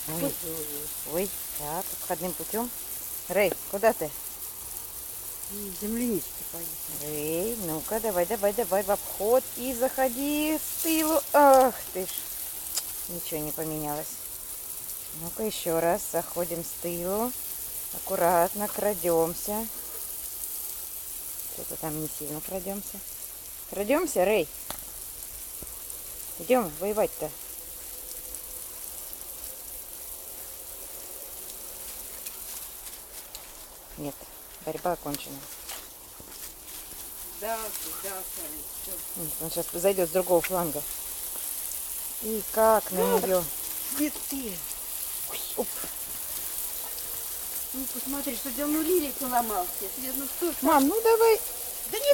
Ой, ой, так, обходным путем. Рэй, куда ты? Землянички поехали. Рэй, ну-ка, давай, давай, давай в обход и заходи с тылу. Ах ты ж, ничего не поменялось. Ну-ка еще раз, заходим с тылу. Аккуратно крадемся. Что-то там не сильно крадемся. Крадемся, Рэй? Идем воевать-то. Нет, борьба окончена. Да, все. Он сейчас зайдет с другого фланга. И как на нее? Цветы. Оп. Ну, посмотри, что делал, ну, лилий поломался. Ну, что ж, Мам, ну давай. да не